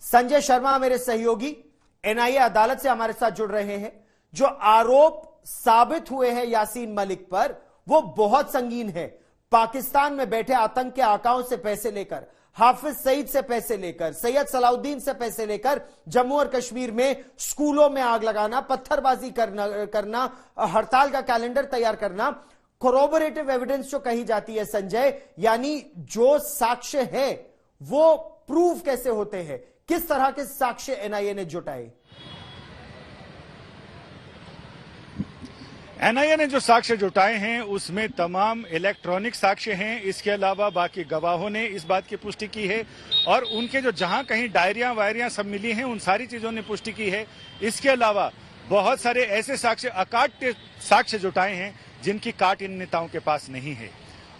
संजय शर्मा मेरे सहयोगी एनआईए अदालत से हमारे साथ जुड़ रहे हैं। जो आरोप साबित हुए हैं यासीन मलिक पर वो बहुत संगीन है। पाकिस्तान में बैठे आतंक के आकाओं से पैसे लेकर, हाफिज सईद से पैसे लेकर, सैयद सलाउद्दीन से पैसे लेकर जम्मू और कश्मीर में स्कूलों में आग लगाना, पत्थरबाजी करना, हड़ताल का कैलेंडर तैयार करना, कोरोबोरेटिव एविडेंस जो कही जाती है संजय, यानी जो साक्ष्य है वो प्रूव कैसे होते हैं? किस तरह के साक्ष्य एनआईए ने जुटाए? एनआईए ने जो साक्ष्य जुटाए हैं उसमें तमाम इलेक्ट्रॉनिक साक्ष्य हैं। इसके अलावा बाकी गवाहों ने इस बात की पुष्टि की है और उनके जो जहां कहीं डायरियां वायरियां सब मिली हैं उन सारी चीजों ने पुष्टि की है। इसके अलावा बहुत सारे ऐसे साक्ष्य, अकाट्य साक्ष्य जुटाए हैं जिनकी काट इन नेताओं के पास नहीं है।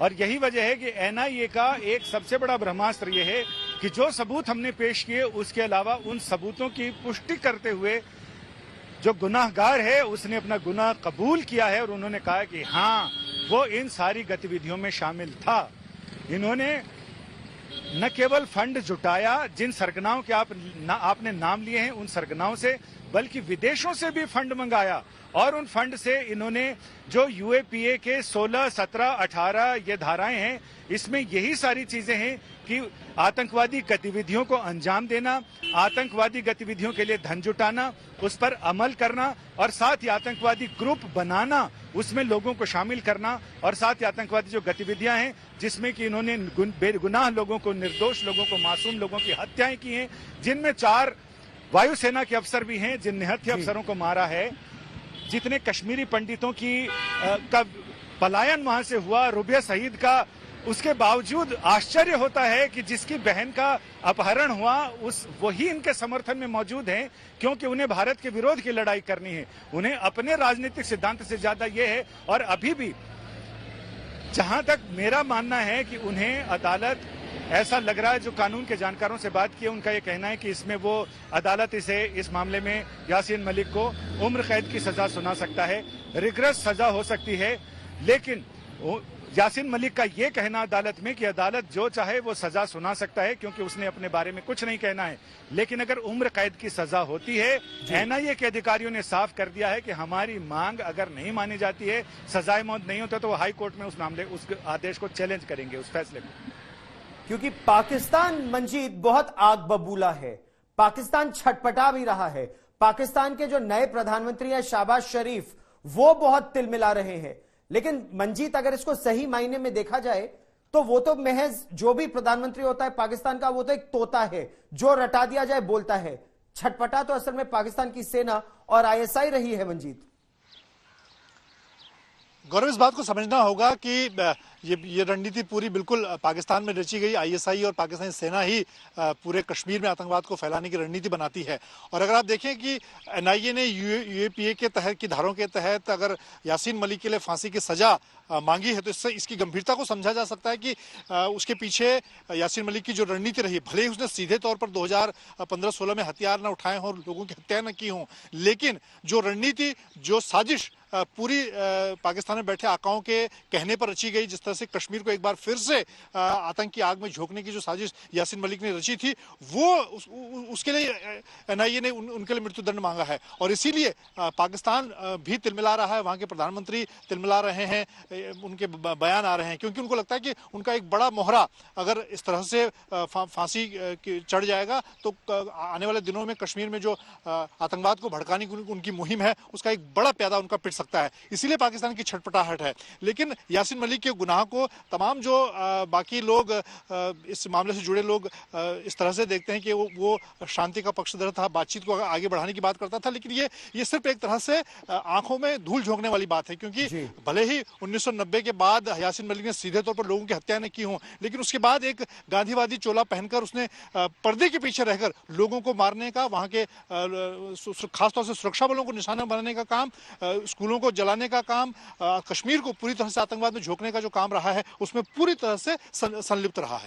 और यही वजह है कि एनआईए का एक सबसे बड़ा ब्रह्मास्त्र यह है कि जो सबूत हमने पेश किए उसके अलावा उन सबूतों की पुष्टि करते हुए जो गुनाहगार है उसने अपना गुनाह कबूल किया है और उन्होंने कहा कि हाँ वो इन सारी गतिविधियों में शामिल था। इन्होंने न केवल फंड जुटाया जिन सरगनाओं के आपने नाम लिए हैं उन सरगनाओं से, बल्कि विदेशों से भी फंड मंगाया और उन फंड से इन्होंने जो यूएपीए के 16, 17, 18 ये धाराएं हैं इसमें यही सारी चीजें हैं कि आतंकवादी गतिविधियों को अंजाम देना, आतंकवादी गतिविधियों के लिए धन जुटाना, उस पर अमल करना और साथ ही आतंकवादी ग्रुप बनाना, उसमें लोगों को शामिल करना और साथ ही आतंकवादी जो गतिविधियां हैं जिसमें कि इन्होंने बेगुनाह लोगों को, निर्दोष लोगों को, मासूम लोगों की हत्याएं की हैं, जिनमें 4 वायुसेना के अफसर भी हैं जिन निहत्थे अफसरों को मारा है, जितने कश्मीरी पंडितों का पलायन वहां से हुआ, रुबिया शहीद का, उसके बावजूद आश्चर्य होता है कि जिसकी बहन का अपहरण हुआ वही इनके समर्थन में मौजूद हैं, क्योंकि उन्हें भारत के विरोध की लड़ाई करनी है। उन्हें अपने राजनीतिक सिद्धांत से ज्यादा यह है और अभी भी जहां तक मेरा मानना है कि उन्हें अदालत, ऐसा लग रहा है जो कानून के जानकारों से बात की उनका यह कहना है कि इसमें वो अदालत इस मामले में यासीन मलिक को उम्र कैद की सजा सुना सकता है, रिग्रेस सजा हो सकती है। लेकिन यासीन मलिक का यह कहना अदालत में कि अदालत जो चाहे वो सजा सुना सकता है क्योंकि उसने अपने बारे में कुछ नहीं कहना है, लेकिन अगर उम्र कैद की सजा होती है, एनआईए के अधिकारियों ने साफ कर दिया है कि हमारी मांग अगर नहीं मानी जाती है, सजाए मौत नहीं होता, तो वो हाई कोर्ट में उस आदेश को चैलेंज करेंगे, उस फैसले को। क्योंकि पाकिस्तान मंजीत बहुत आग बबूला है, पाकिस्तान छटपटा भी रहा है। पाकिस्तान के जो नए प्रधानमंत्री हैं शहबाज शरीफ, वो बहुत तिलमिला रहे हैं। लेकिन मंजीत अगर इसको सही मायने में देखा जाए तो वो तो महज जो भी प्रधानमंत्री होता है पाकिस्तान का वो तो एक तोता है, जो रटा दिया जाए बोलता है। छटपटा तो असल में पाकिस्तान की सेना और आईएसआई रही है मंजीत। गौरव, इस बात को समझना होगा कि ये रणनीति पूरी बिल्कुल पाकिस्तान में रची गई। आईएसआई और पाकिस्तानी सेना ही पूरे कश्मीर में आतंकवाद को फैलाने की रणनीति बनाती है। और अगर आप देखें कि एनआईए ने यूएपीए के तहत की धाराओं के तहत अगर यासीन मलिक के लिए फांसी की सजा मांगी है तो इससे इसकी गंभीरता को समझा जा सकता है कि उसके पीछे यासीन मलिक की जो रणनीति रही, भले ही उसने सीधे तौर पर 2015-16 में हथियार न उठाए हों और लोगों की हत्या न की हों, लेकिन जो रणनीति, जो साजिश पूरी पाकिस्तान में बैठे आकाओं के कहने पर रची गई, जिस तरह से कश्मीर को एक बार फिर से आतंक की आग में झोंकने की जो साजिश यासीन मलिक ने रची थी, वो उसके लिए एनआईए ने उनके लिए मृत्युदंड मांगा है। और इसीलिए पाकिस्तान भी तिलमिला रहा है, वहां के प्रधानमंत्री तिलमिला रहे हैं, उनके बयान आ रहे हैं, क्योंकि उनको लगता है कि उनका एक बड़ा मोहरा अगर इस तरह से फांसी चढ़ जाएगा तो आने वाले दिनों में कश्मीर में जो आतंकवाद को भड़काने की उनकी मुहिम है उसका एक बड़ा प्यादा उनका पिट सकता है। इसीलिए पाकिस्तान की छटपटाहट है। लेकिन यासीन मलिक के गुनाह को तमाम जो बाकी लोग इस मामले से जुड़े लोग इस तरह से देखते हैं कि वो शांति का पक्षधर था, बातचीत को आगे बढ़ाने की बात करता था, लेकिन ये सिर्फ एक तरह से आंखों में धूल झोंकने वाली बात है। क्योंकि भले ही 1990 के बाद यासीन मलिक ने सीधे तौर पर लोगों की हत्या नहीं की हों, लेकिन उसके बाद एक गांधीवादी चोला पहनकर उसने पर्दे के पीछे रहकर लोगों को मारने का, वहां के खासतौर से सुरक्षा बलों को निशाना बनाने का काम, स्कूलों को जलाने का काम, कश्मीर को पूरी तरह से आतंकवाद में झोंकने का जो काम रहा है उसमें पूरी तरह से संलिप्त रहा है।